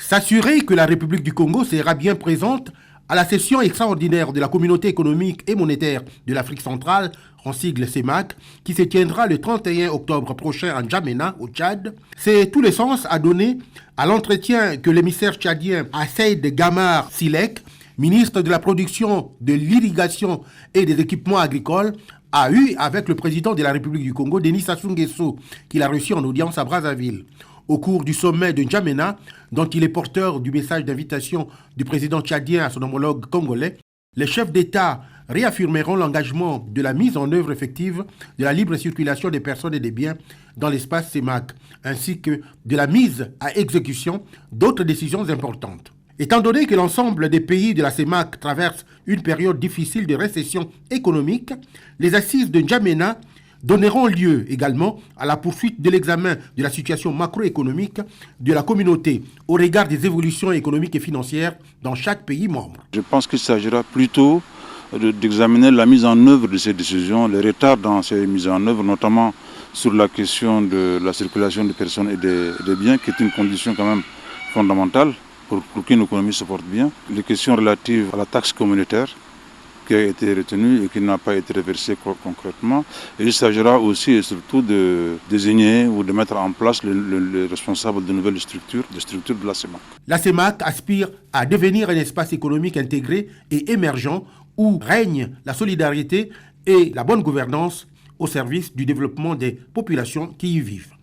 S'assurer que la République du Congo sera bien présente à la session extraordinaire de la Communauté économique et monétaire de l'Afrique centrale, en sigle CEMAC, qui se tiendra le 31 octobre prochain en N'Djamena, au Tchad, c'est tout le sens à donner à l'entretien que l'émissaire tchadien Asseid Gamar Silek, ministre de la Production, de l'Irrigation et des Équipements agricoles, a eu avec le président de la République du Congo, Denis Sassou Nguesso, qu'il a reçu en audience à Brazzaville. Au cours du sommet de N'Djamena, dont il est porteur du message d'invitation du président tchadien à son homologue congolais, les chefs d'État réaffirmeront l'engagement de la mise en œuvre effective de la libre circulation des personnes et des biens dans l'espace CEMAC, ainsi que de la mise à exécution d'autres décisions importantes. Étant donné que l'ensemble des pays de la CEMAC traversent une période difficile de récession économique, les assises de N'Djamena donneront lieu également à la poursuite de l'examen de la situation macroéconomique de la communauté au regard des évolutions économiques et financières dans chaque pays membre. Je pense qu'il s'agira plutôt d'examiner la mise en œuvre de ces décisions, les retards dans ces mises en œuvre, notamment sur la question de la circulation des personnes et des biens, qui est une condition quand même fondamentale pour qu'une économie se porte bien. Les questions relatives à la taxe communautaire, qui a été retenu et qui n'a pas été reversé concrètement. Et il s'agira aussi et surtout de désigner ou de mettre en place les responsables de nouvelles structures, des structures de la CEMAC. La CEMAC aspire à devenir un espace économique intégré et émergent où règne la solidarité et la bonne gouvernance au service du développement des populations qui y vivent.